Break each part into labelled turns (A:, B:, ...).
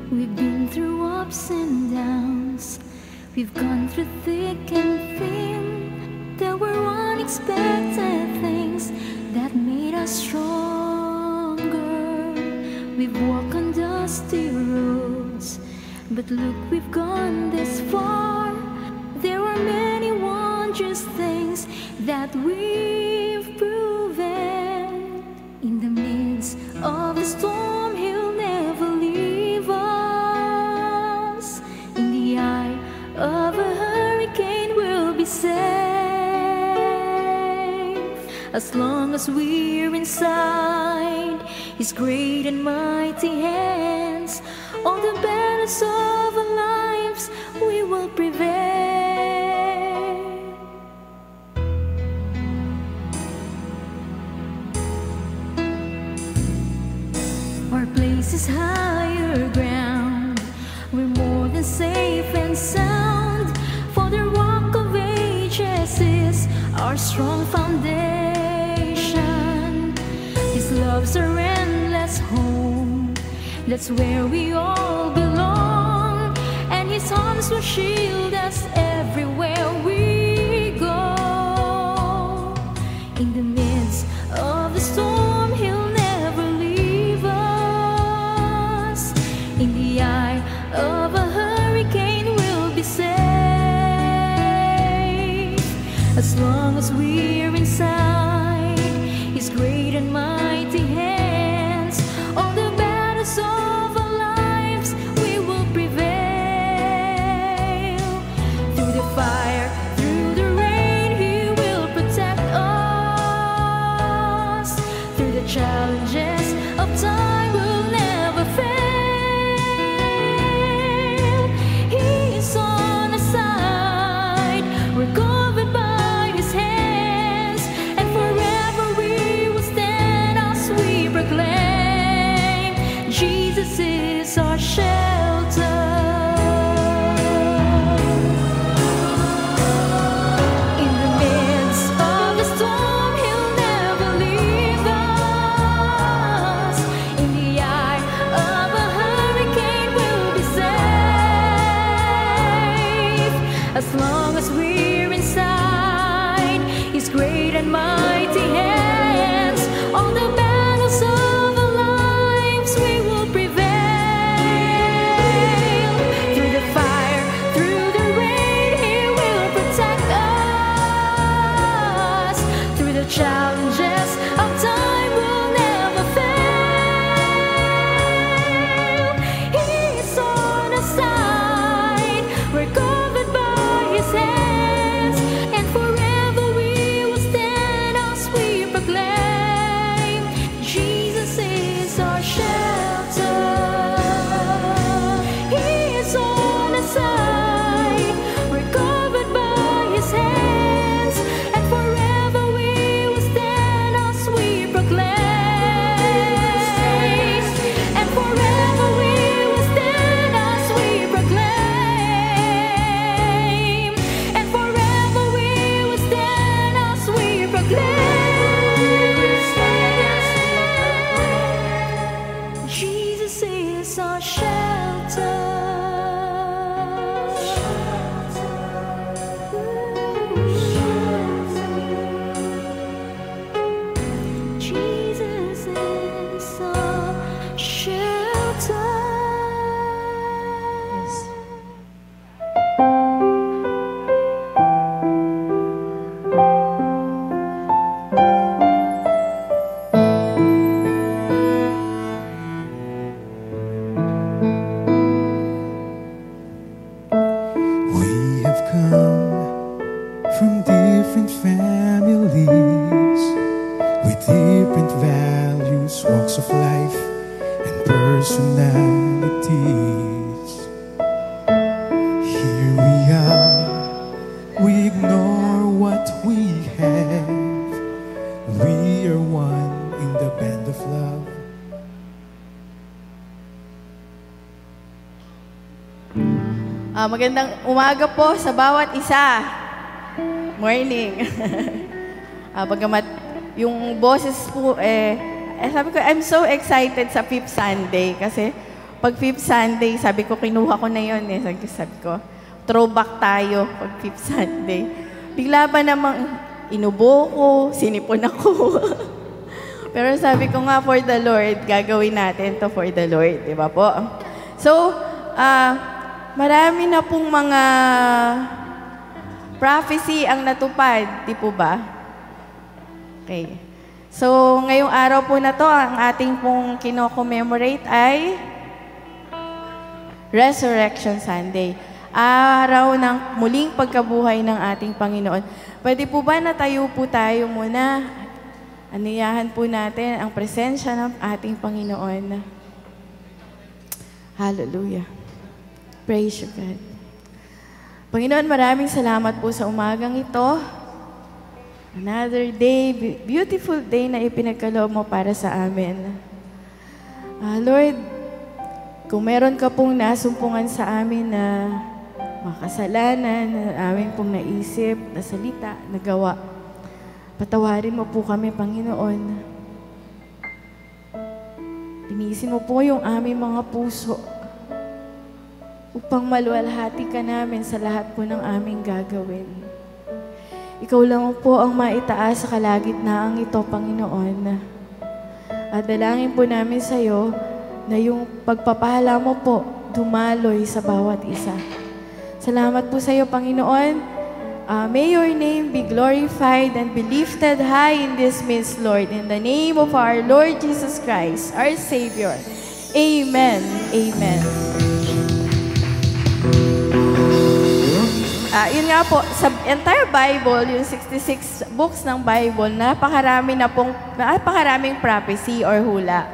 A: We've been through ups and downs, we've gone through thick and thin. There were unexpected things that made us stronger. We've walked on dusty roads, but look, we've gone this far. There are many wondrous things that we've proven. In the midst of the storm, He'll never leave us. In the eye of a hurricane, we'll be safe. As long as we're inside His great and mighty hands, all the battles of our lives we will prevail. Our place is higher ground, we're more than safe and sound, for the Rock of Ages is our strong foundation. His love's our endless home, that's where we all belong, and His arms will shield us everywhere we go. In the midst of the storm, He'll never leave us. In the eye of a hurricane, we'll be safe. As long as we're inside His great and mighty hands, all the battles of our lives we will prevail. Through the fire, through the rain, He will protect us. Through the challenges of time, we'll never fail. He's on our side, we're covered by His hands, and forever we will stand as we proclaim, Jesus is our shelter. In the midst of the storm, He'll never leave us. In the eye of a hurricane, we'll be safe. As long as we're inside His great and mighty hands, all the battles of our lives we will prevail. Through the fire, through the rain, He will protect us. Through the challenges of time, we'll never fail. He's on our side, we're covered by His hands, and forever we will stand as we proclaim, Jesus is our shelter. He is on our side, we're covered by His hands, and forever we will stand as we proclaim, and forever we will stand as we proclaim, and forever we will stand as we proclaim, Jesus is our shelter. Jesus is our shelter.
B: We have come from different families with different values, walks of life, and personalities. Here we are, we ignore what we have. We are one in the band of love.
C: Magandang umaga po sa bawat isa. Morning. Bagamat yung boses po, sabi ko, I'm so excited sa 5th Sunday. Kasi pag 5th Sunday, sabi ko, kinuha ko na yun eh. Sabi ko, throwback tayo pag 5th Sunday. Bigla ba namang inubo ko, sinipon ako. Pero sabi ko nga, for the Lord, gagawin natin to for the Lord. Di ba po? So, marami na pong mga prophecy ang natupad. Di po ba? Okay. So, ngayong araw po na to, ang ating pong kino-commemorate ay Resurrection Sunday. Araw ng muling pagkabuhay ng ating Panginoon. Pwede po ba na tayo po tayo muna? Aniyahan po natin ang presensya ng ating Panginoon. Hallelujah. Praise you, God. Panginoon, maraming salamat po sa umagang ito. Another day, beautiful day na ipinagkaloob mo para sa amin. Lord, kung meron ka pong nasumpungan sa amin na makasalanan, na aming pong naisip, na salita, nagawa, patawarin mo po kami, Panginoon. Linisin mo po yung aming mga puso upang maluwalhati ka namin sa lahat po ng aming gagawin. Ikaw lang po ang maitaas sa kalagitnaan ito, Panginoon. At dalangin po namin sa iyo na yung pagpapahala mo po dumaloy sa bawat isa. Salamat po sa iyo, Panginoon. May your name be glorified and be lifted high in this midst, Lord. In the name of our Lord Jesus Christ, our Savior. Amen. Amen. Yun nga po, sa entire Bible, yung 66 books ng Bible, napakaraming prophecy or hula.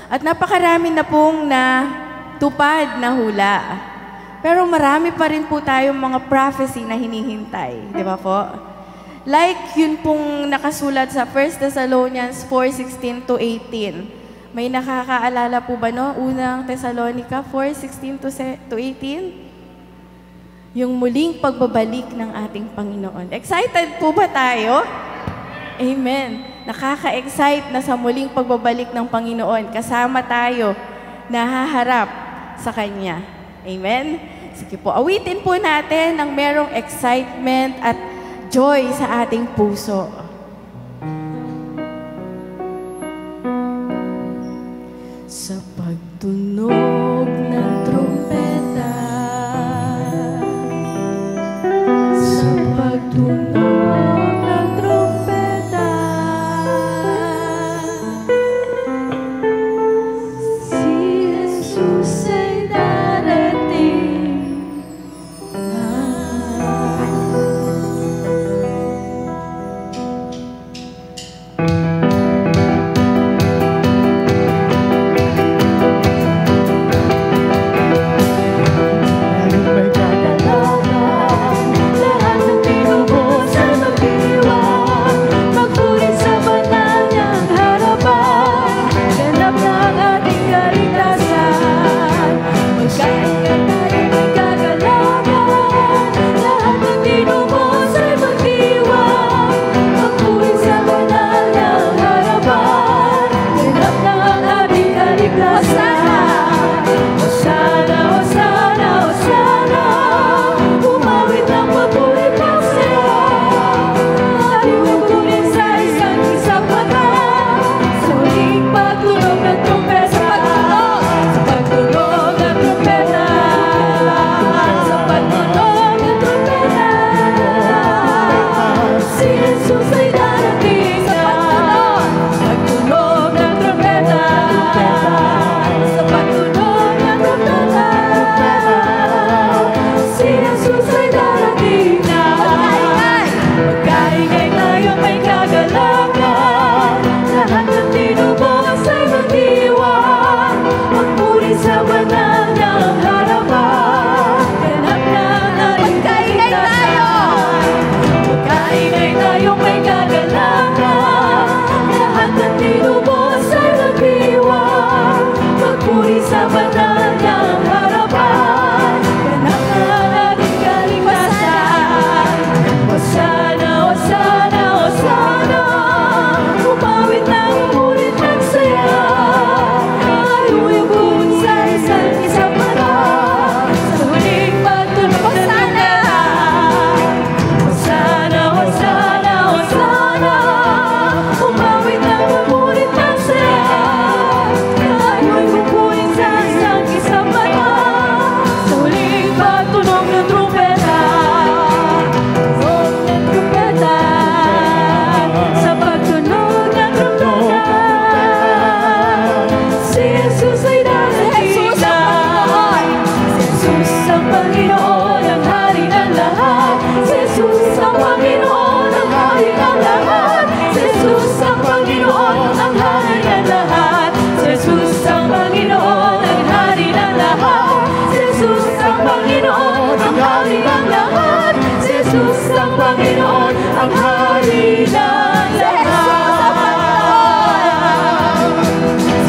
C: At napakarami na pong natupad na hula. Pero marami pa rin po tayong mga prophecy na hinihintay. Di ba po? Like yun pong nakasulat sa 1 Thessalonians 4:16 to 18. May nakakaalala po ba no? Unang Thessalonica 4:16 to 18? Yung muling pagbabalik ng ating Panginoon. Excited po ba tayo? Amen. Nakaka-excite na sa muling pagbabalik ng Panginoon. Kasama tayo na haharap sa Kanya. Amen? Sige po, awitin po natin ng merong excitement at joy sa ating puso. Sa pagtunog ng trumpeta, sa pagtunog ng trumpeta, si Jesus ay darating na.
D: ang Panginoon, ang hari ng lahat.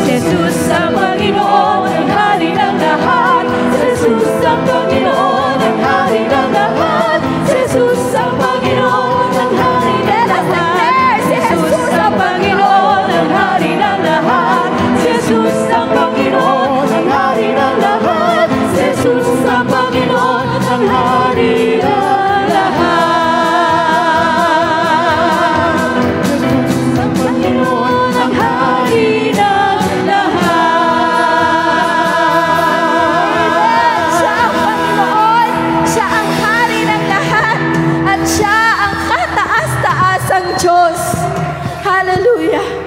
D: Jesus ang Panginoon, ang hari ng lahat. Jesus ang Panginoon, ang hari ng lahat. Jesus ang Panginoon, ang hari ng lahat. Jesus ang Panginoon, ang hari ng lahat. Jesus ang Panginoon, ang hari ng lahat. Jesus ang Panginoon, ang hari ng lahat. Ang Panginoon, ang hari ng lahat.
C: Siya ang Panginoon, siya ang hari ng lahat, at siya ang kataas-taasang Diyos. Hallelujah.